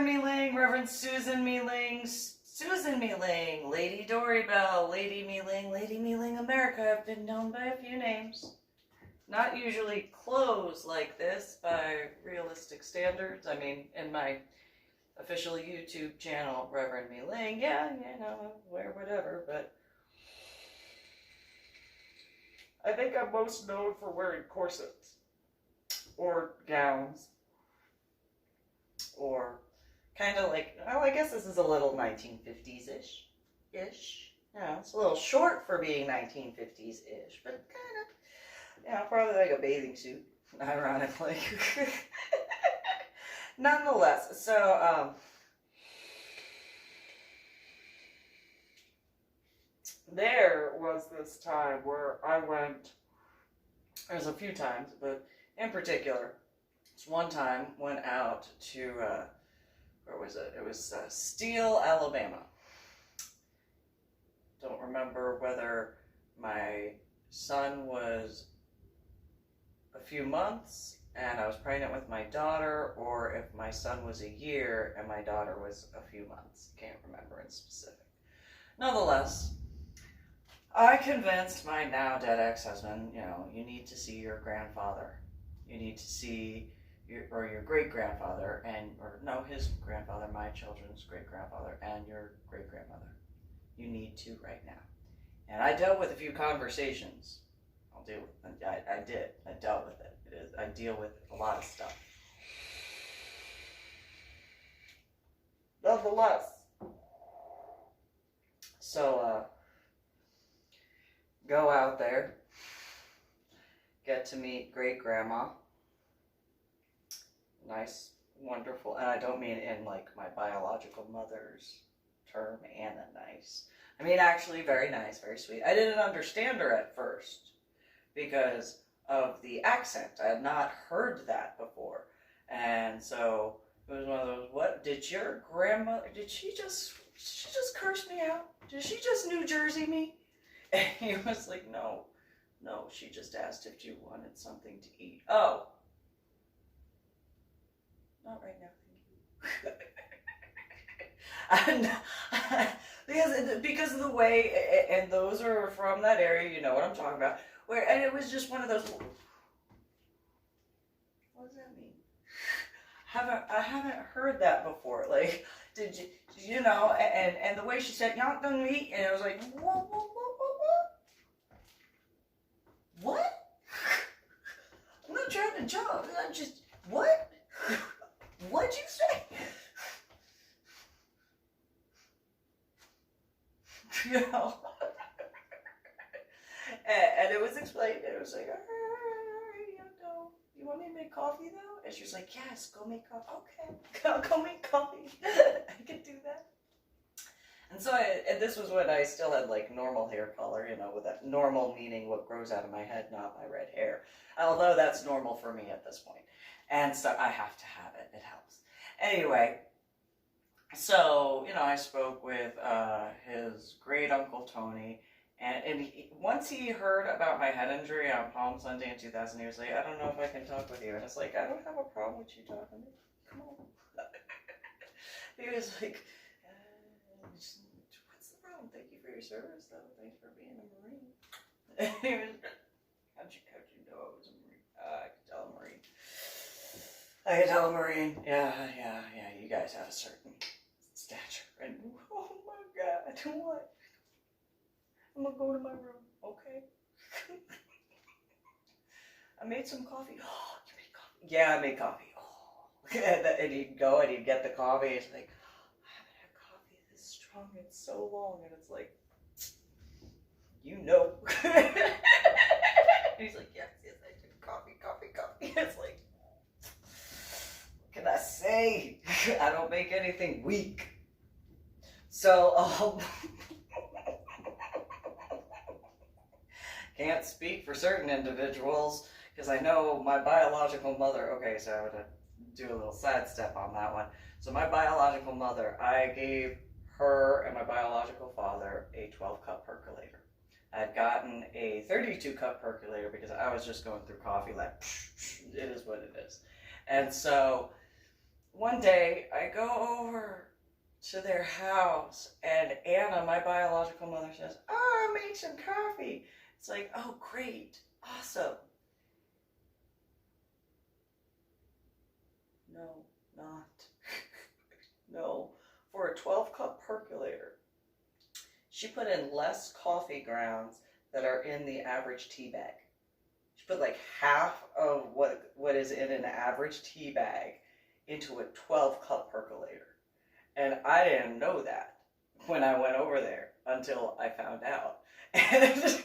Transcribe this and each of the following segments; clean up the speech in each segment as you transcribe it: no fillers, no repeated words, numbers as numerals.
MeeLing, Reverend Susan MeeLing, Susan MeeLing, Lady Dori, Belle, Lady MeeLing America have been known by a few names. Not usually clothes like this by realistic standards. I mean, in my official YouTube channel, Reverend MeeLing, yeah, you know, wear whatever, but I think I'm most known for wearing corsets or gowns or kind of like, well, I guess this is a little 1950s-ish. Yeah, it's a little short for being 1950s-ish, but kind of, you know, probably like a bathing suit, ironically. Nonetheless, so, there was this time where I went, there's a few times, but in particular, this one time went out to, where was it? It was Steele, Alabama. Don't remember whether my son was a few months and I was pregnant with my daughter, or if my son was a year and my daughter was a few months. Can't remember in specific. Nonetheless, I convinced my now dead ex-husband, you know, you need to see your grandfather. You need to see your great-grandfather, his grandfather, my children's great-grandfather, and your great-grandmother. You need to right now. And I dealt with a few conversations. I dealt with it. I deal with a lot of stuff. Nonetheless, so, go out there, get to meet great-grandma. Nice, wonderful, and I don't mean in like my biological mother's term, Anna nice. I mean actually very nice, very sweet. I didn't understand her at first because of the accent. I had not heard that before. And so it was one of those, what, did your grandma, did she just curse me out? Did she just New Jersey me? And he was like, no, she just asked if you wanted something to eat. Oh. Not right now, thank you. because of the way, and those are from that area, you know what I'm talking about. And it was just one of those. What does that mean? I haven't heard that before. Like, did you know? And the way she said, "You're not gonna eat," and it was like, what? I'm not trying to jump. I'm just what? What'd you say? You know? and it was explained, and it was like, all right, you want me to make coffee though? And she was like, yes, go make coffee. Okay, go make coffee. I can do that. And so, and this was when I still had like normal hair color, you know, with that normal meaning what grows out of my head, not my red hair. Although that's normal for me at this point. And so I have to have it. It helps. Anyway, so, you know, I spoke with his great uncle Tony, and once he heard about my head injury on Palm Sunday in 2000, he was like, I don't know if I can talk with you. And it's like, I don't have a problem with you talking to me. Come on. He was like, what's the problem? Thank you for your service, though. Thanks for being a Marine. And he was, how'd you know I was a Marine? I could tell a Marine. I could tell a Marine. Yeah, you guys have a certain stature. And, oh my God, what? I'm gonna go to my room, okay? I made some coffee. Oh, you made coffee? Yeah, I made coffee. Oh. And he'd go and he'd get the coffee. It's like, I haven't had coffee this strong in so long. And it's like, you know. And he's like, yes, I do. Coffee. It's like, what can I say? I don't make anything weak. So, can't speak for certain individuals, because I know my biological mother, okay, so I would do a little sidestep on that one. So my biological mother, I gave her and my biological father a 12-cup percolator. I had gotten a 32-cup percolator because I was just going through coffee like, it is what it is. And so one day I go over to their house and Anna, my biological mother, says, "Oh, I made some coffee." It's like, "Oh, great, awesome." No, not. No, for a 12-cup percolator, she put in less coffee grounds that are in the average tea bag. She put like half of what is in an average tea bag into a 12-cup percolator. And I didn't know that when I went over there until I found out. And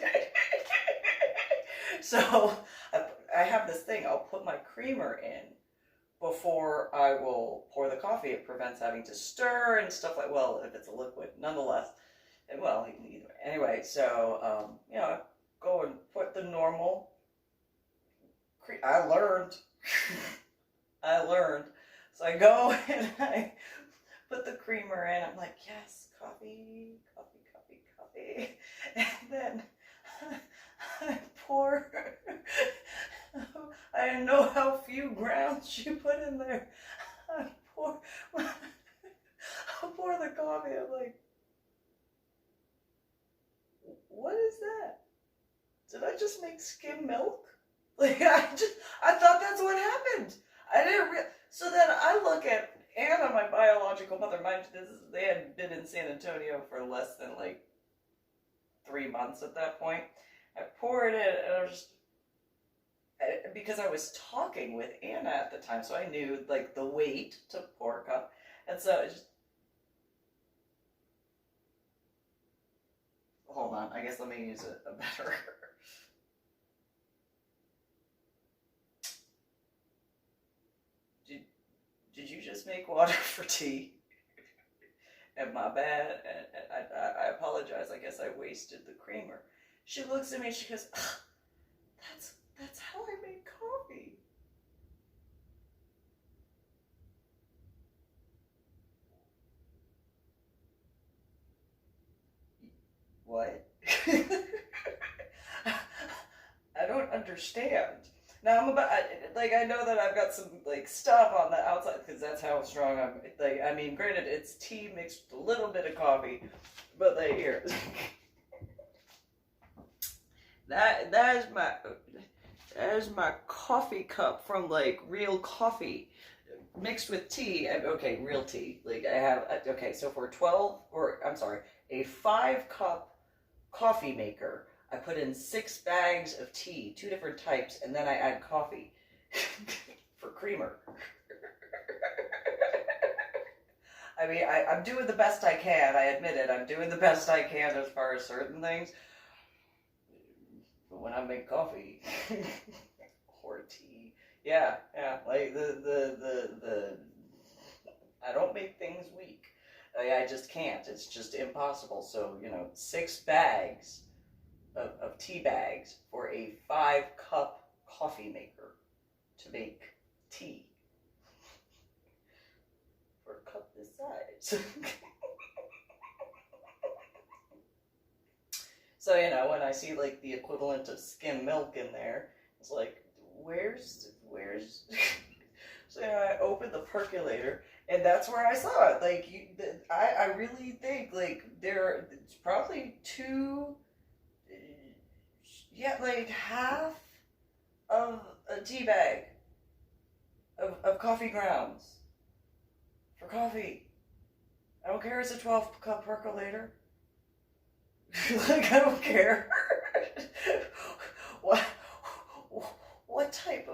so I have this thing, I'll put my creamer in before I will pour the coffee. It prevents having to stir and stuff like, well, if it's a liquid, nonetheless. And well, either way. Anyway, so, you know, go and put the normal, I learned. I learned. So I go and I put the creamer in. I'm like, yes, coffee, coffee, coffee, coffee. And then I pour. I didn't know how few grounds she put in there. I pour the coffee. I'm like, what is that? Did I just make skim milk? Like, I thought that's what happened. I didn't so then I look at Anna, my biological mother. Mind you, they had been in San Antonio for less than like 3 months at that point. I poured it, and I was just, because I was talking with Anna at the time, so I knew like the weight to pour a cup, and so it just. Hold on, I guess let me use a better. Did you just make water for tea? And my bad, and I apologize. I guess I wasted the creamer. She looks at me and she goes, that's how I make coffee. What? I don't understand. Now I'm about, I know that I've got some like stuff on the outside because that's how strong I'm. Like, I mean, granted, it's tea mixed with a little bit of coffee, but like here, that is my coffee cup from like real coffee mixed with tea. Okay, real tea. Like I have. Okay, so for a 5-cup coffee maker, I put in 6 bags of tea, 2 different types, and then I add coffee for creamer. I mean, I'm doing the best I can. I admit it. I'm doing the best I can as far as certain things. But when I make coffee or tea, yeah, like the I don't make things weak. I just can't. It's just impossible. So, 6 bags of tea bags for a 5-cup coffee maker to make tea for a cup this size. So, when I see like the equivalent of skim milk in there, it's like, where's so I opened the percolator, and that's where I saw it. Like, I really think like it's probably 2, like half of a tea bag of coffee grounds for coffee. I don't care. It's a 12-cup percolator. Like, I don't care. What type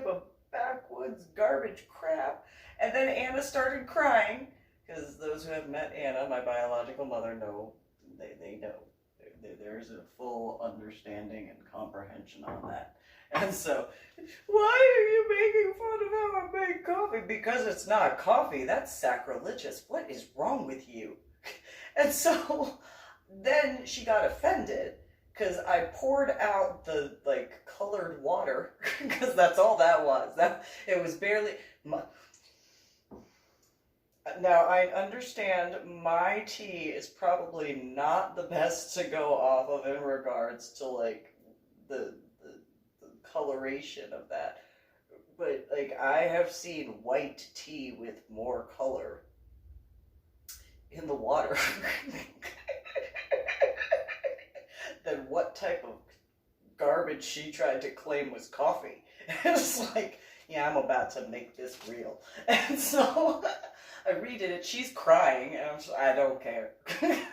of backwoods garbage crap? And then Anna started crying, because those who have met Anna, my biological mother, know, they know. There's a full understanding and comprehension on that. And so, why are you making fun of how I make coffee? Because it's not coffee. That's sacrilegious. What is wrong with you? And so, then she got offended because I poured out the colored water, because that's all that was. It was barely. Now, I understand my tea is probably not the best to go off of in regards to like the coloration of that. But like I have seen white tea with more color in the water than what type of garbage she tried to claim was coffee. It's like, yeah, I'm about to make this real. And so I redid it. She's crying, and I don't care.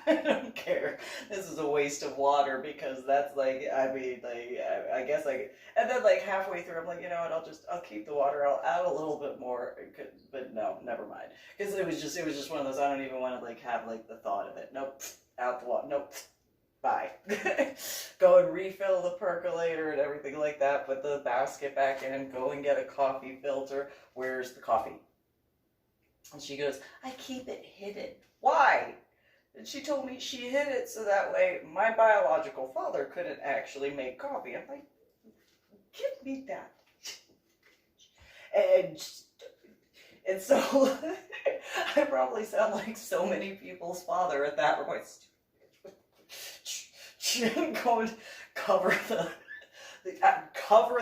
I don't care. This is a waste of water because that's like, I mean, like, I guess like, and then like halfway through, I'm like, you know what? I'll keep the water. I'll add a little bit more, but no, never mind. Because it was just one of those. I don't even want to like have like the thought of it. Nope, out the water. Nope. Bye. Go and refill the percolator and everything like that. Put the basket back in. Go and get a coffee filter. Where's the coffee? And she goes, I keep it hidden. Why? And she told me she hid it so that way my biological father couldn't actually make coffee. I'm like, give me that. And so I probably sound like so many people's father at that point. Go and cover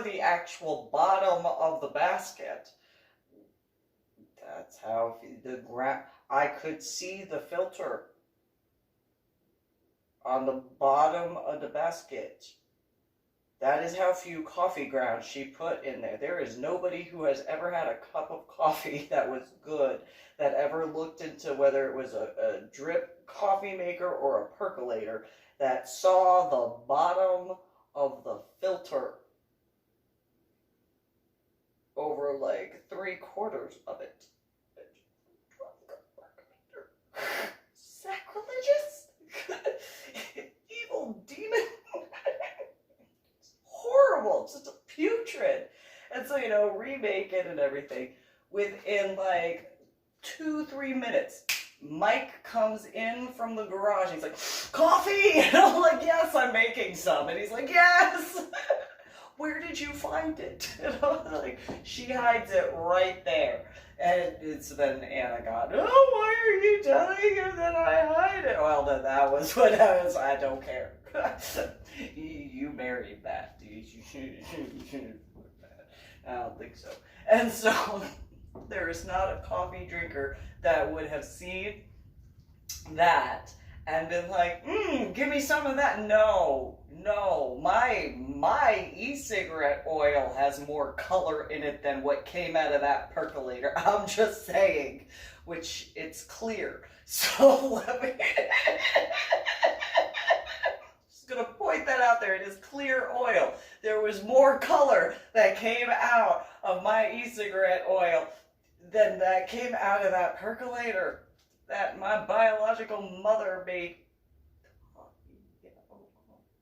the actual bottom of the basket. That's how I could see the filter on the bottom of the basket. That is how few coffee grounds she put in there. There is nobody who has ever had a cup of coffee that was good, that ever looked into whether it was a drip coffee maker or a percolator, that saw the bottom of the filter over like 3/4 of it. Sacrilegious? Evil demon? It's horrible. It's just putrid. And so, you know, remake it and everything. Within like 2-3 minutes, Mike comes in from the garage. He's like, coffee! And I'm like, yes, I'm making some. And he's like, yes! Where did you find it? And I'm like, she hides it right there. And so then Anna got, oh, why are you telling her that I hide it? Well, then that was what I don't care. You married that. I don't think so. And so there is not a coffee drinker that would have seen that and been like, give me some of that. No, my e-cigarette oil has more color in it than what came out of that percolator. I'm just saying, which it's clear. So let me just gonna point that out there. It is clear oil. There was more color that came out of my e-cigarette oil than that came out of that percolator that my biological mother made.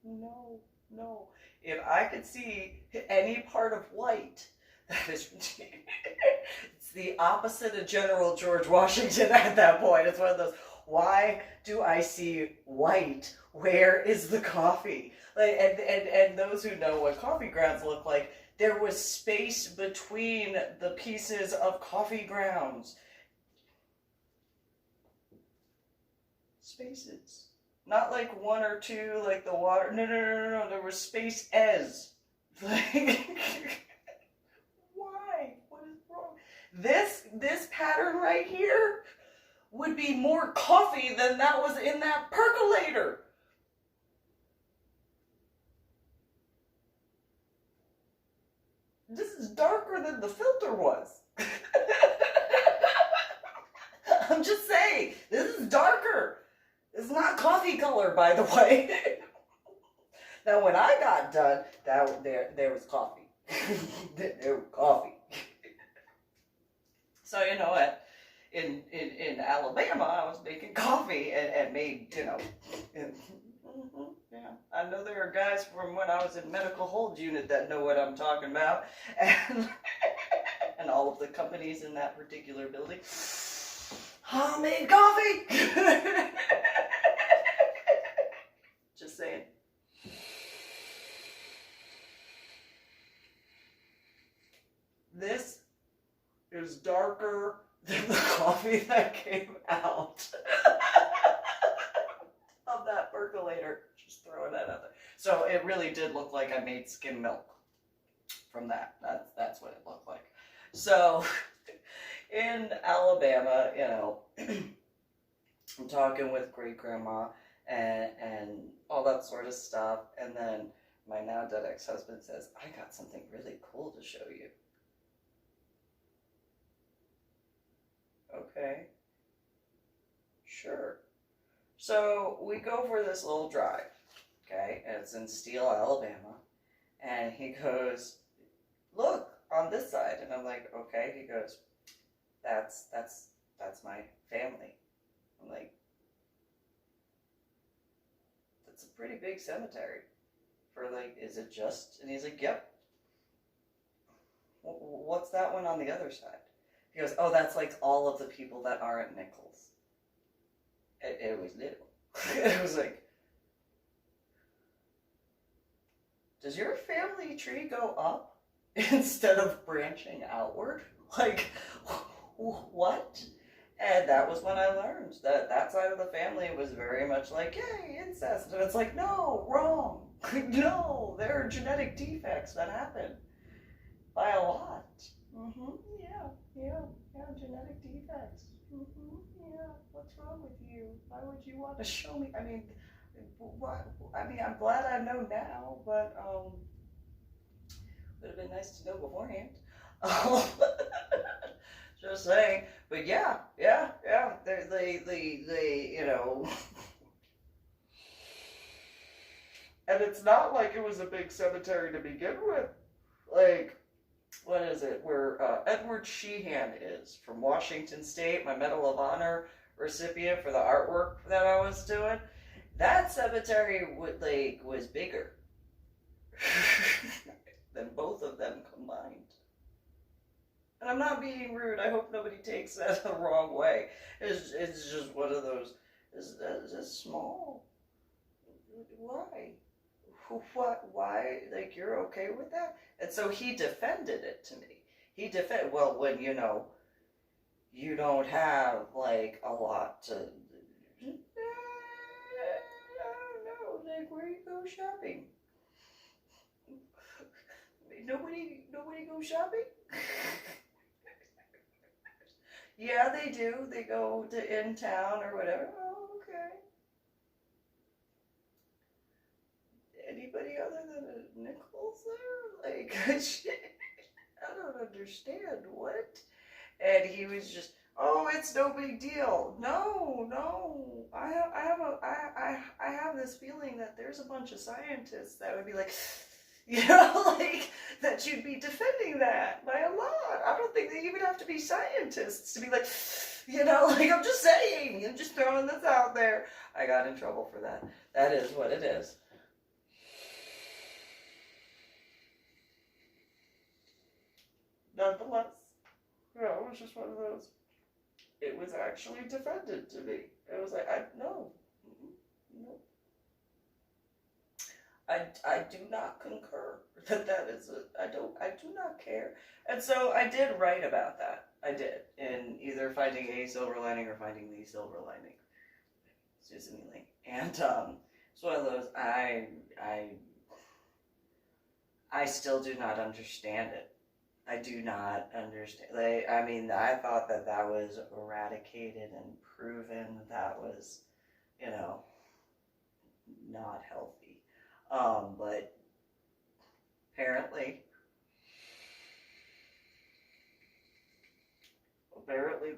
No. If I could see any part of white, that is, it's the opposite of General George Washington at that point. It's one of those, why do I see white? Where is the coffee? Like, and those who know what coffee grounds look like, there was space between the pieces of coffee grounds. Spaces. Not like 1 or 2, like the water. No. There was space as. Like, why? What is wrong? This pattern right here would be more coffee than that was in that percolator. This is darker than the filter was. I'm just saying, this is darker. It's not coffee color, by the way. Now, when I got done, there was coffee. There was coffee. So, you know what? In Alabama, I was making coffee and made, you know. Yeah, I know there are guys from when I was in medical hold unit that know what I'm talking about. And all of the companies in that particular building. Homemade coffee! Just saying. This is darker than the coffee that came out of that percolator. Just throwing that out there. So it really did look like I made skim milk from that. That's what it looked like. So in Alabama, you know, I'm talking with great grandma and all that sort of stuff. And then my now dead ex-husband says, I got something really cool to show you. Okay, sure. So we go for this little drive, okay, and it's in Steele, Alabama. And he goes, look, on this side. And I'm like, okay. He goes, that's my family. I'm like, that's a pretty big cemetery. For like, is it just? And he's like, yep. What's that one on the other side? He goes, oh, that's like all of the people that aren't Nichols. It was little. It was like, does your family tree go up instead of branching outward? Like, what? And that was when I learned that that side of the family was very much like, yay, incest. And it's like, no, wrong. No, there are genetic defects that happen by a lot. Yeah, genetic defects. Yeah, what's wrong with you? Why would you want to show me? I mean, what? I mean, I'm glad I know now, but would have been nice to know beforehand. Just saying. But yeah. They, you know. And it's not like it was a big cemetery to begin with. Like, what is it? Where Edward Sheehan is from Washington State, my Medal of Honor recipient for the artwork that I was doing. That cemetery was bigger than both of them combined. And I'm not being rude. I hope nobody takes that the wrong way. It's just one of those. It's small. Why? What? Why? Like, you're okay with that? And so he defended it to me. Well, when, you know, you don't have, like, a lot to, I don't know, like, where you go shopping? Nobody go shopping? Yeah, they do. They go to in town or whatever. Oh, okay. Anybody other than a Nichols there? Like, I don't understand. What? And he was just, oh, it's no big deal. No. I have this feeling that there's a bunch of scientists that would be like, you know, like, that you'd be defending that by a lot. I don't think they even have to be scientists to be like, you know, like, I'm just saying, I'm just throwing this out there. I got in trouble for that. That is what it is. Nonetheless, yeah, it was just one of those. It was actually defended to me. It was like, no. I do not concur that is I do not care. And so I did write about that. I did, in either Finding a Silver Lining or Finding the Silver Lining. Susan MeeLing. And it's one of those, I still do not understand it. I do not understand. Like, I mean, I thought that was eradicated and proven that was, you know, not healthy. But apparently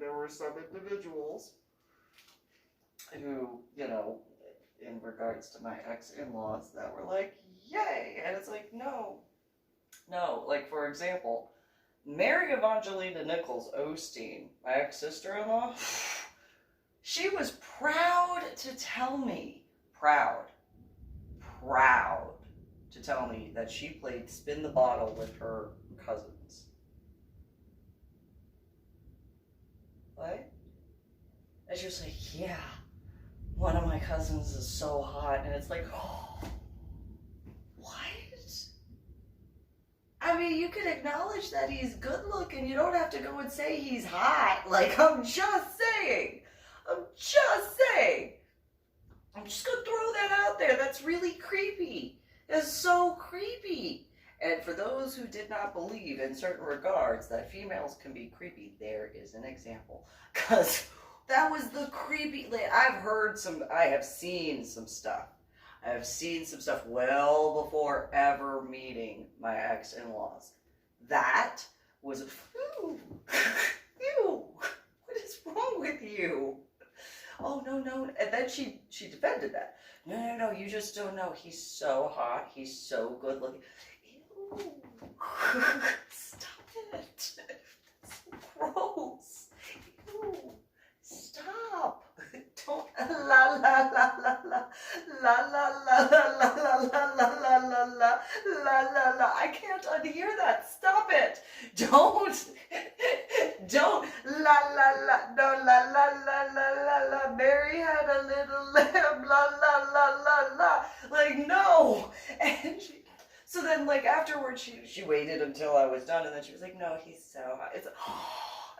there were some individuals who, you know, in regards to my ex-in-laws, that were like, yay! And it's like, no. Like, for example, Mary Evangelina Nichols Osteen, my ex-sister-in-law, she was proud to tell me, to tell me that she played spin the bottle with her cousins. What? And she was like, yeah, one of my cousins is so hot. And it's like, oh, what? I mean, you can acknowledge that he's good looking. You don't have to go and say he's hot. Like, I'm just saying. I'm just going to throw that out there. That's really creepy. It's so creepy. And for those who did not believe in certain regards that females can be creepy, there is an example. Because that was the creepy, like, I have seen some stuff. I have seen some stuff well before ever meeting my ex-in-laws. That was, ew, ew, what is wrong with you? Oh, no, and then she defended that. No, you just don't know. He's so hot. He's so good looking. Ew. Stop it. That's so gross. Ew. Stop. Don't. La la la la la. La la la la la la la la la la la la la. I can't unhear that. Stop it. Don't. La la la. No, la la la la la la. Mary had a little lamb. La la la la la. Like, no. And so then, like, afterwards, she waited until I was done, and then she was like, no, he's so hot. It's,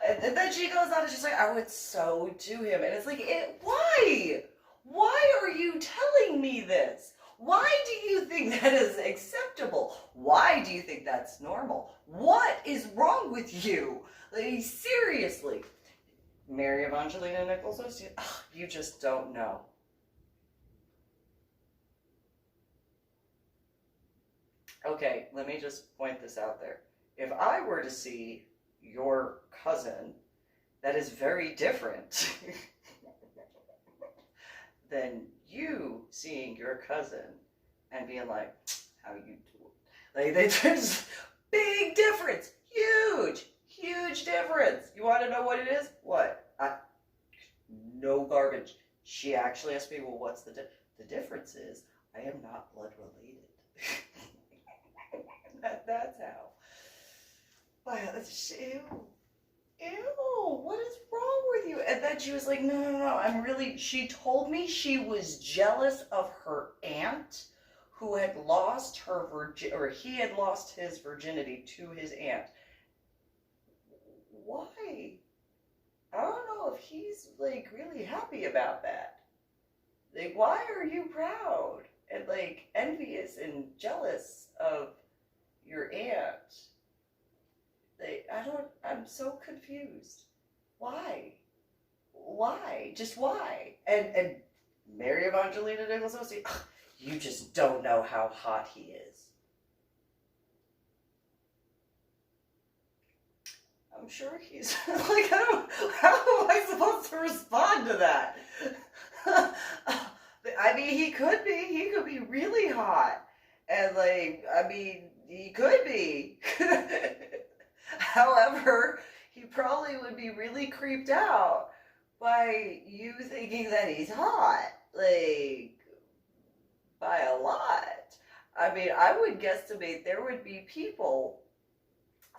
and then she goes on and she's like, I would so do him. And it's like, why? Why are you telling me this? Why do you think that is acceptable? Why do you think that's normal? What is wrong with you? Like, seriously. Mary Evangelina Nichols, you just don't know. Okay, let me just point this out there. If I were to see your cousin, that is very different than you seeing your cousin and being like, how you doing? Like, there's big difference. Huge difference. You want to know what it is? What? No garbage. She actually asked me, well, what's the difference is I am not blood related. That's how. Wow, ew, what is wrong with you? And then she was like, no, she told me she was jealous of her aunt who had lost her he had lost his virginity to his aunt. Why? I don't know if he's, like, really happy about that. Like, why are you proud and, like, envious and jealous of your aunt? Like, I'm so confused. Why? Just why? And Mary Evangelina Nichols, you just don't know how hot he is. I'm sure he's, like, how am I supposed to respond to that? I mean, he could be really hot. And, like, I mean, he could be. However, he probably would be really creeped out by you thinking that he's hot, like, by a lot. I mean, I would guesstimate there would be people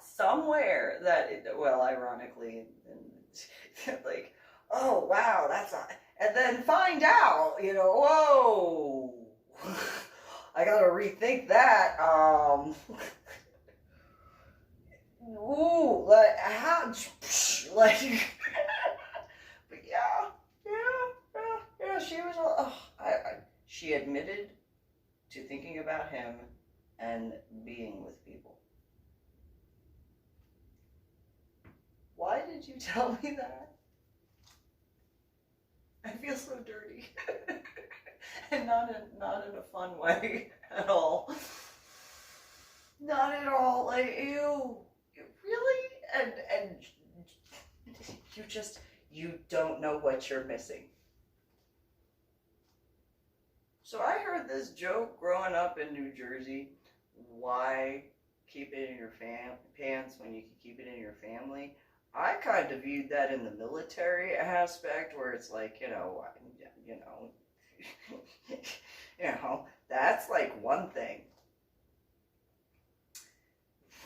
somewhere that, well, ironically, like, oh, wow, that's not, and then find out, whoa, I gotta rethink that, ooh, like, how, like, but yeah, she was, she admitted to thinking about him and being with people. Why did you tell me that? I feel so dirty. And not in a fun way at all. Not at all. Like, ew. Really? And you don't know what you're missing. So I heard this joke growing up in New Jersey. Why keep it in your pants when you can keep it in your family? I kind of viewed that in the military aspect, where it's like, that's like one thing.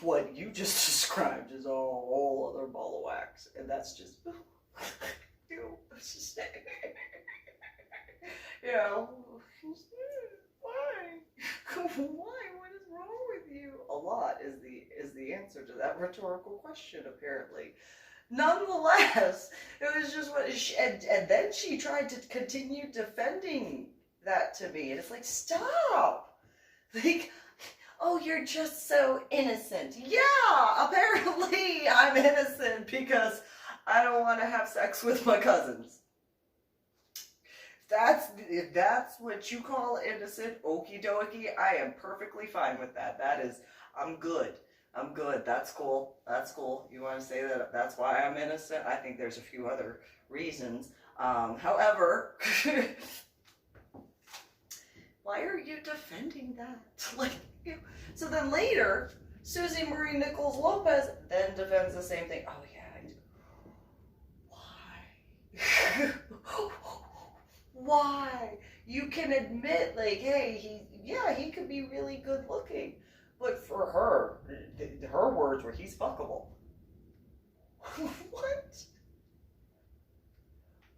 What you just described is a whole other ball of wax, and that's just, it's just, why? What is wrong with you? A lot is the answer to that rhetorical question, apparently. Nonetheless, it was just what and then she tried to continue defending that to me, and it's like, stop! Like, oh, you're just so innocent. Yeah, apparently I'm innocent because I don't want to have sex with my cousins. If that's what you call innocent, okie dokie, I am perfectly fine with that. I'm good. I'm good. That's cool. That's cool. You want to say that that's why I'm innocent? I think there's a few other reasons. However, why are you defending that? Like, so then later, Susie Marie Nichols Lopez then defends the same thing. Oh yeah, why? Why? You can admit, like, hey, he could be really good looking, but for her, her words were, he's fuckable. What?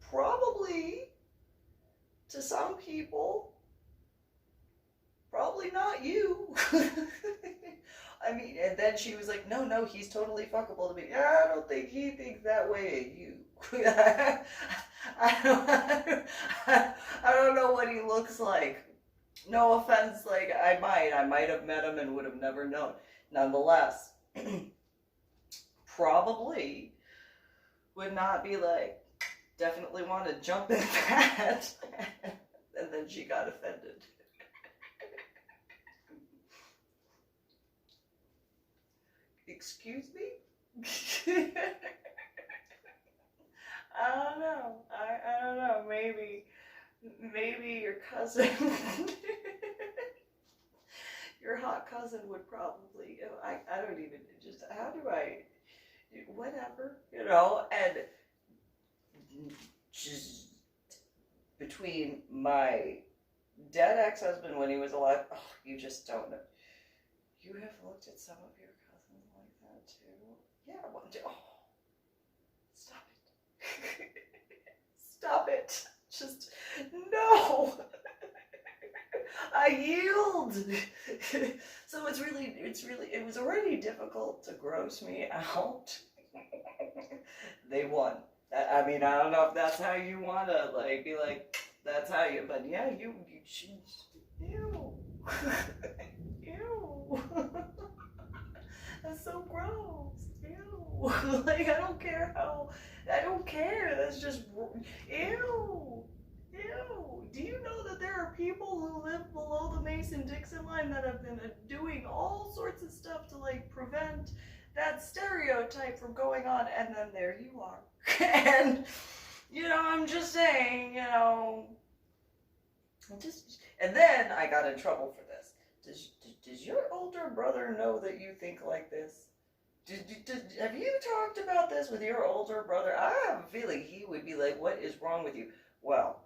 Probably to some people, probably not you. I mean, and then she was like, no, he's totally fuckable to me. Yeah, I don't think he thinks that way of you. I don't know what he looks like. No offense, like, I might have met him and would have never known. Nonetheless, probably would not be like, definitely want to jump in that. And then she got offended. Excuse me? I don't know. I don't know. Maybe your cousin, your hot cousin would probably, I don't even, just, how do I, whatever, and just between my dead ex-husband when he was alive, oh, you just don't know. You have looked at some of your cousins like that too? Yeah, oh, stop it. Stop it. Just, no. I yield. So it was already difficult to gross me out. They won. I mean, I don't know if that's how you want to, like, be like, that's how you, but yeah, you should, ew. Ew. That's so gross. Ew. Like, I don't care. That's just, ew. Ew. Do you know that there are people who live below the Mason-Dixon line that have been doing all sorts of stuff to, like, prevent that stereotype from going on, and then there you are. And, I'm just saying, and then I got in trouble for this. Does your older brother know that you think like this? Have you talked about this with your older brother? I have a feeling he would be like, what is wrong with you? Well,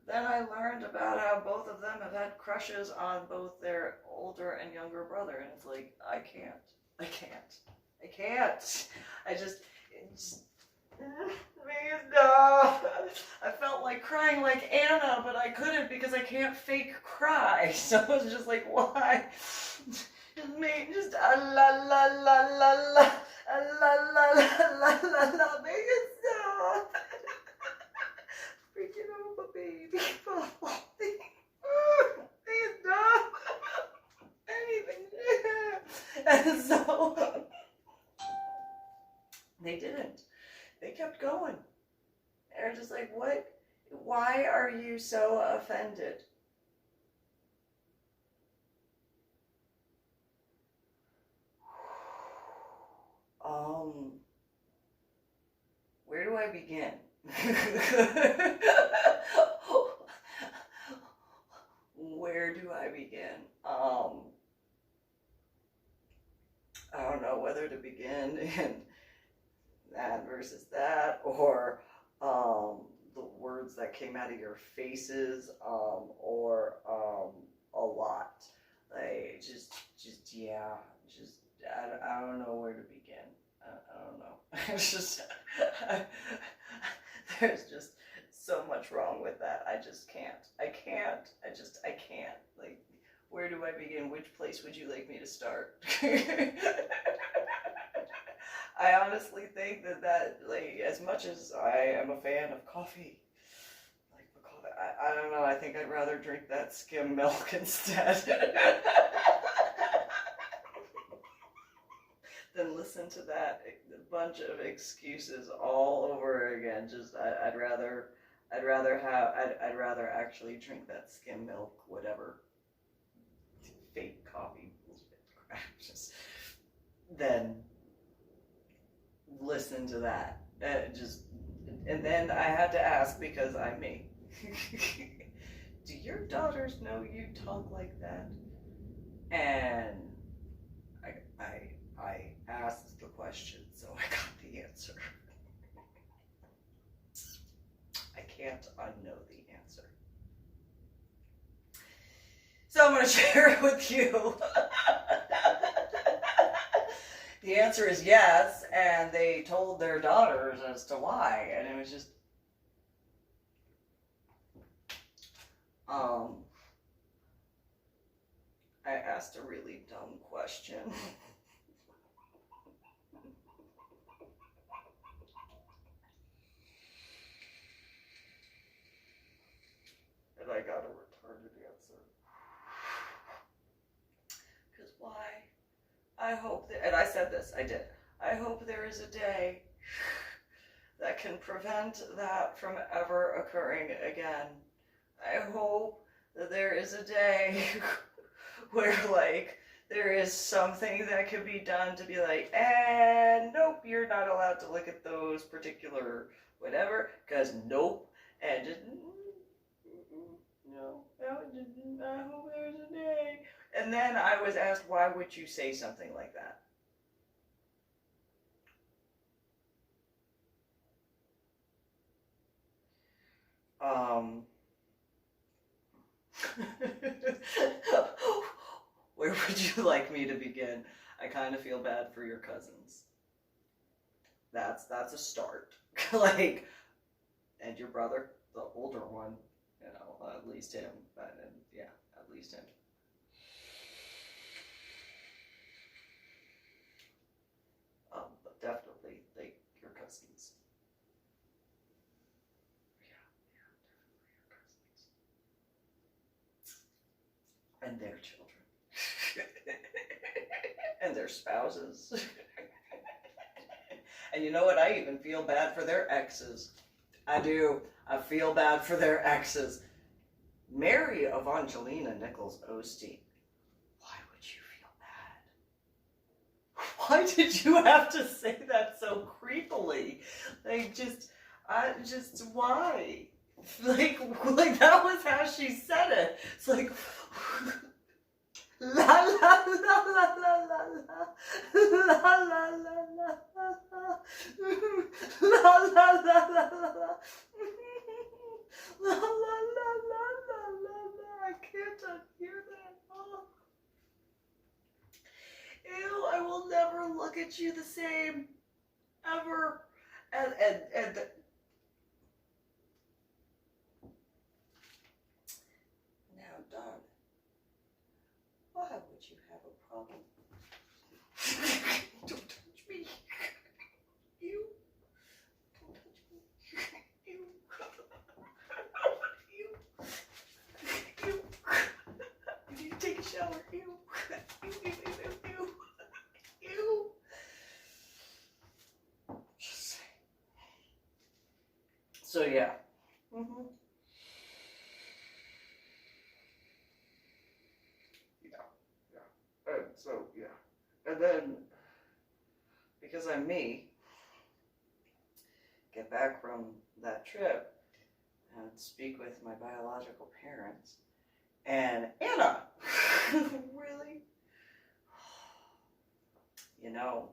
then I learned about how both of them have had crushes on both their older and younger brother, and it's like, I can't. Please stop. I felt like crying like Anna, but I couldn't because I can't fake cry. So I was just like, why? Just la la la la la, la la la la la, make it stop. Freaking over, baby. Make it stop. Anything. And so they didn't. They kept going. They're just like, what? Why are you so offended? Where do I begin? Where do I begin? I don't know whether to begin in that versus that, or the words that came out of your faces, or a lot. Like, I don't know where to begin. I don't know. It's just, there's just so much wrong with that. I just can't. I can't. Like, where do I begin? Which place would you like me to start? I honestly think that, like, as much as I am a fan of coffee, I don't know. I think I'd rather drink that skim milk instead than listen to that bunch of excuses all over again. Just I'd rather actually drink that skim milk, whatever fake coffee crap, just than listen to that. And then I had to ask, because I'm me. Do your daughters know you talk like that? And I asked the question, so I got the answer. I can't unknow the answer. So I'm going to share it with you. The answer is yes, and they told their daughters as to why, and it was just, I asked a really dumb question. And I got a retarded answer. Because why? I hope that, and I said this, I did. I hope there is a day that can prevent that from ever occurring again. I hope that there is a day where, like, there is something that can be done to be like, and nope, you're not allowed to look at those particular whatever, because nope, and just, no, I hope there's a day. And then I was asked, why would you say something like that? Where would you like me to begin? I kind of feel bad for your cousins. That's a start. Like, and your brother, the older one, you know, at least him. And yeah, at least him. But definitely, like, your cousins. Yeah, definitely your cousins. And their children. And their spouses. And you know what? I even feel bad for their exes. I do. I feel bad for their exes. Mary Evangelina Nichols Osteen. Why would you feel bad? Why did you have to say that so creepily? Like, why? Like that was how she said it. It's like, la la la la la la la la la la la la la la la la la I can't unhear that. Oh. Ew, I will never look at you the same ever. And now, darling, why would you have a problem? Don't touch me. You. Don't touch me. You. You. You. You need to take a shower. You. You. You. Just say. So yeah. Mm-hmm. So, yeah. And then, because I'm me, get back from that trip and speak with my biological parents. And Anna, really? You know,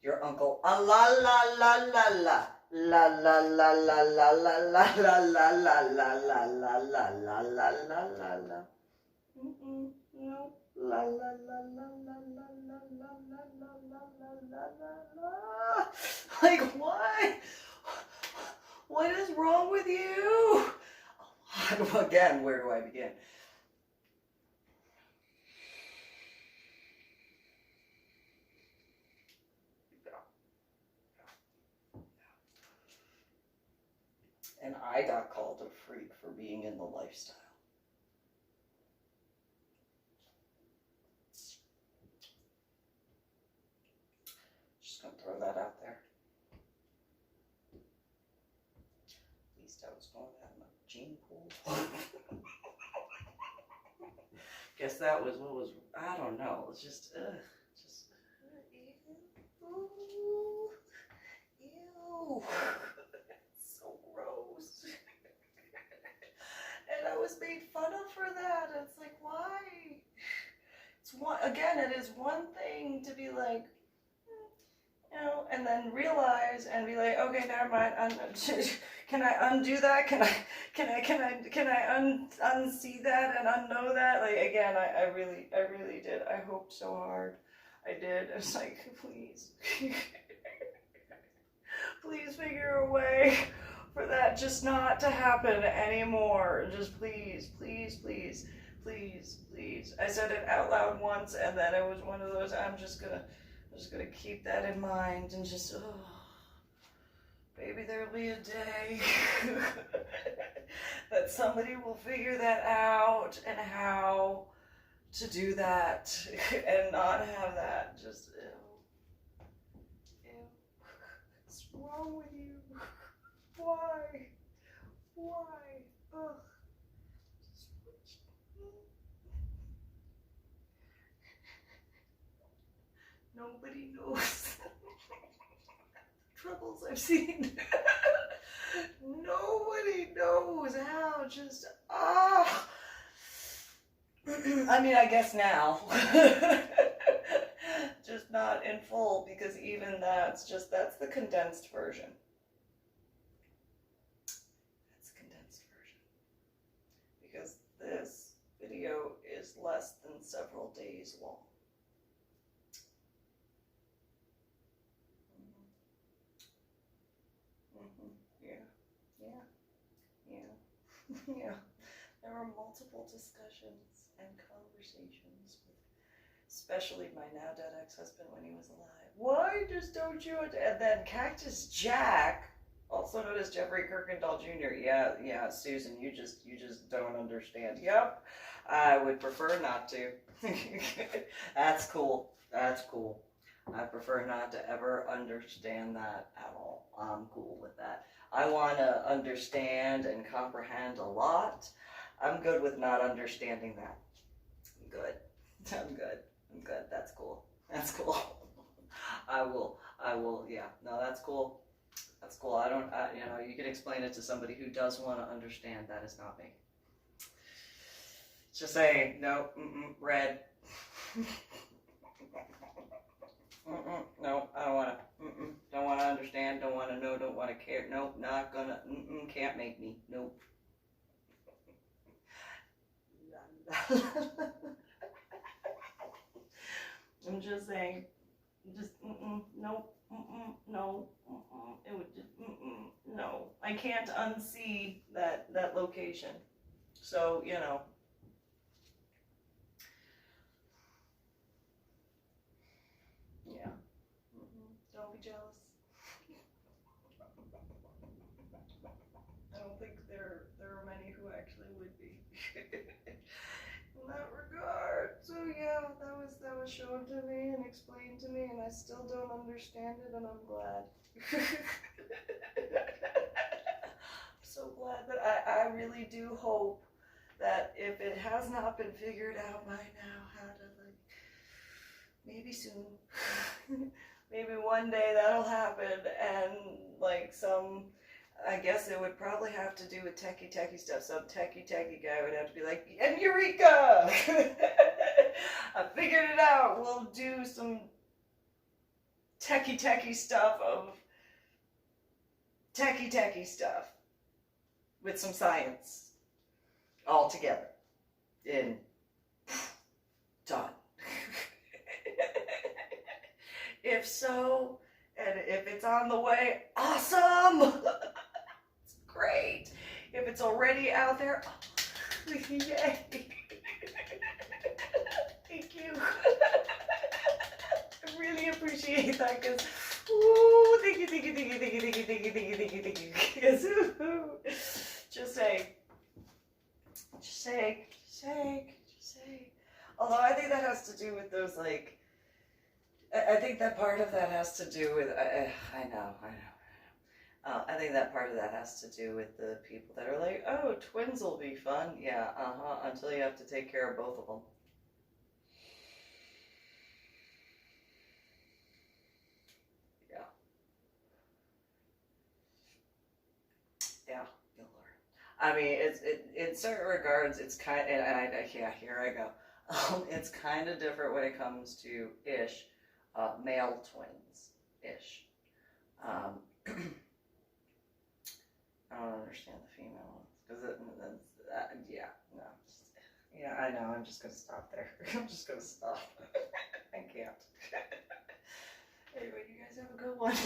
your uncle, la la la la la. La la la la la la la la la la la la la la la la la la. No. La la la la la la la la la la la la la la. Like, what? What is wrong with you? Again, where do I begin? And I got called a freak for being being in the lifestyle. Just gonna throw that out there. At least I was going out in a gene pool. Guess that was what was, I don't know, it's just ew. It's so gross. And I was made fun of for that. It's like, why? It's one, again, it is one thing to be like, you know, and then realize and be like, okay, never mind. Can I undo that? Can I unsee that and unknow that? Like, again, I really did. I hoped so hard. I did. It's like, please, please figure a way for that just not to happen anymore. Just please, please, please, please, please. I said it out loud once, and then it was one of those, I'm just gonna keep that in mind and just, oh, maybe there'll be a day that somebody will figure that out and how to do that and not have that. Just, ew. What's wrong with you? Why? Why? Ugh. Nobody knows the troubles I've seen. Nobody knows how just, ah. I mean, I guess now. Just not in full, because even that's the condensed version. That's the condensed version. Because this video is less than several days long. Yeah. There were multiple discussions and conversations with, especially my now dead ex-husband when he was alive. Why just don't you? And then Cactus Jack, also known as Jeffrey Kuykendall Jr. Yeah, Susan, you just don't understand. Yep, I would prefer not to. That's cool. That's cool. I prefer not to ever understand that at all. I'm cool with that. I want to understand and comprehend a lot. I'm good with not understanding that. I'm good. That's cool. That's cool. I will, yeah. No, that's cool. That's cool. You can explain it to somebody who does want to understand. That is not me. Just say, no, red. No, I don't want to. Don't want to understand. Don't want to know. Don't want to care. Nope, not gonna. Can't make me. Nope. I'm just saying. Just nope. No. It would just no. I can't unsee that location. So you know. Yeah. Don't be jealous. I don't think there are many who actually would be in that regard. So yeah, that was shown to me and explained to me, and I still don't understand it, and I'm glad. I'm so glad that I really do hope that if it has not been figured out by now, how to maybe soon. Maybe one day that'll happen, and like I guess it would probably have to do with techy stuff. Some techy guy would have to be like, and Eureka! I figured it out. We'll do some techy stuff of techy stuff with some science all together. Done. If so, and if it's on the way, awesome! It's great. If it's already out there, yay! Thank you. I really appreciate that, because, ooh, thank you. Because, just say, shake. Although I think that has to do with those, like, I think that part of that has to do with, I know. I think that part of that has to do with the people that are like, oh, twins will be fun. Yeah, until you have to take care of both of them. Yeah, you'll learn. I mean, in certain regards, it's kind of, yeah, here I go. It's kind of different when it comes to male twins, I don't understand the female ones because yeah, no, yeah, I know. I'm just gonna stop there. I'm just gonna stop. I can't. Anyway, you guys have a good one.